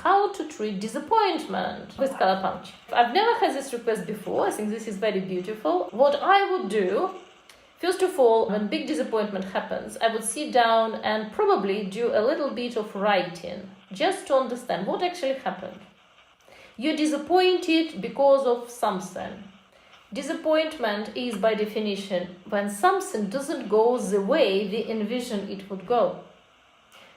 How to treat disappointment with Colourpuncture. I've never had this request before. I think this is very beautiful. What I would do, first of all, when big disappointment happens, I would sit down and probably do a little bit of writing, just to understand what actually happened. You're disappointed because of something. Disappointment is, by definition, when something doesn't go the way we envision it would go.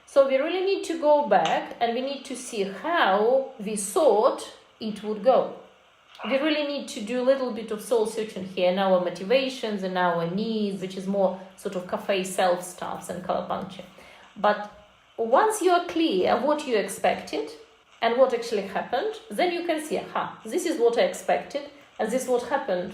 So we really need to go back and we need to see how we thought it would go. We really need to do a little bit of soul searching here in our motivations and our needs, which is more sort of cafe self stuff than Colourpuncture. But once you are clear what you expected and what actually happened, then you can see, this is what I expected and this is what happened.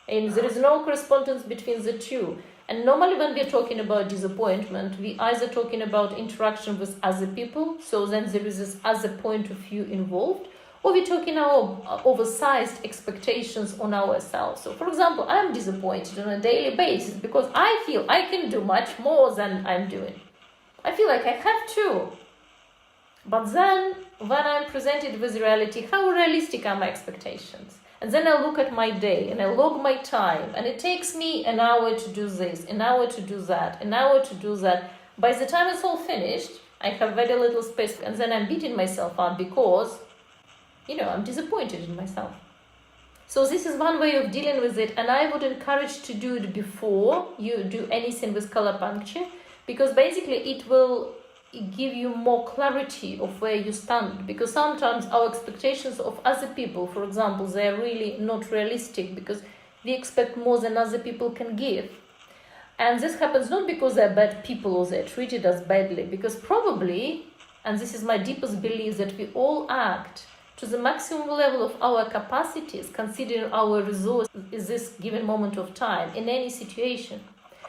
And there is no correspondence between the two. And normally when we're talking about disappointment, we either talking about interaction with other people, so then there is this other point of view involved, or we're talking our oversized expectations on ourselves. So for example, I'm disappointed on a daily basis because I feel I can do much more than I'm doing. I feel like I have to. But then when I'm presented with reality, how realistic are my expectations? And then I look at my day and I log my time, and it takes me an hour to do this, an hour to do that, an hour to do that. By the time it's all finished, I have very little space, and then I'm beating myself up because, I'm disappointed in myself. So this is one way of dealing with it, and I would encourage to do it before you do anything with Colourpuncture, because basically it will give you more clarity of where you stand, because sometimes our expectations of other people, for example, they're really not realistic because we expect more than other people can give. And this happens not because they're bad people or they're treated us badly, because probably, and this is my deepest belief, that we all act to the maximum level of our capacities, considering our resource in this given moment of time in any situation.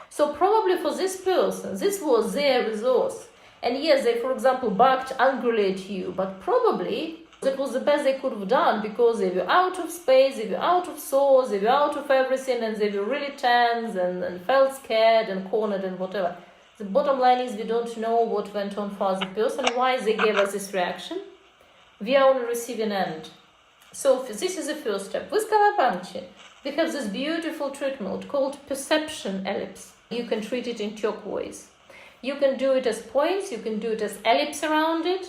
So probably for this person, this was their resource. And yes, they, for example, barked angrily at you, but probably that was the best they could have done because they were out of space, they were out of source, they were out of everything, and they were really tense and felt scared and cornered and whatever. The bottom line is we don't know what went on for the person, why they gave us this reaction. We are on the receiving end. So this is the first step. With Colourpuncture, we have this beautiful treatment called perception ellipse. You can treat it in turquoise. You can do it as points, you can do it as ellipse around it,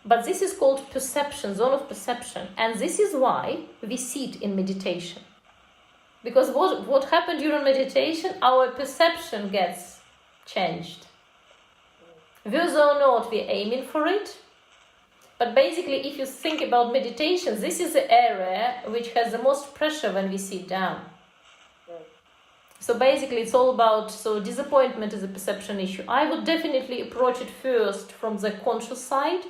but this is called perception, zone of perception. And this is why we sit in meditation. Because what happened during meditation, our perception gets changed. Whether or not we're aiming for it, but basically if you think about meditation, this is the area which has the most pressure when we sit down. So basically it's all about, disappointment is a perception issue. I would definitely approach it first from the conscious side,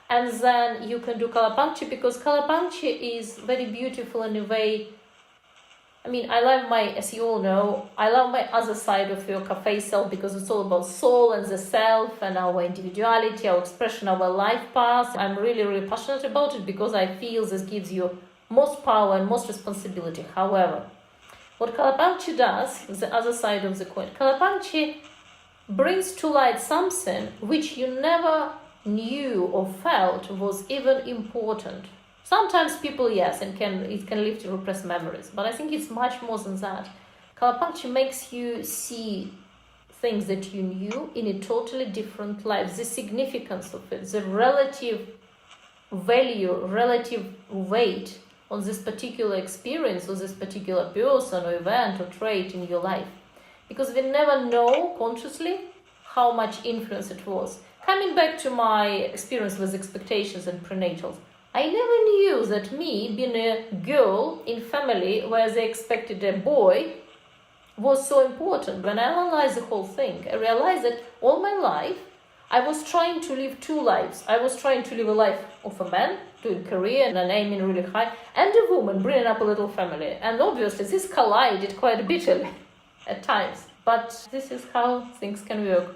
and then you can do Colourpuncture, because Colourpuncture is very beautiful in a way. I love as you all know, I love my other side of your cafe self, because it's all about soul and the self and our individuality, our expression, our life path. I'm really, really passionate about it because I feel this gives you most power and most responsibility. However, what Colourpuncture does is the other side of the coin. Colourpuncture brings to light something which you never knew or felt was even important. Sometimes people, yes, it can lift your repressed memories, but I think it's much more than that. Colourpuncture makes you see things that you knew in a totally different light. The significance of it, the relative value, relative weight on this particular experience or this particular person or event or trait in your life. Because we never know consciously how much influence it was. Coming back to my experience with expectations and prenatals, I never knew that me, being a girl in family where they expected a boy, was so important. When I analyzed the whole thing, I realized that all my life I was trying to live two lives. I was trying to live a life of a man, doing career and aiming really high, and a woman bringing up a little family. And obviously this collided quite bitterly at times. But this is how things can work.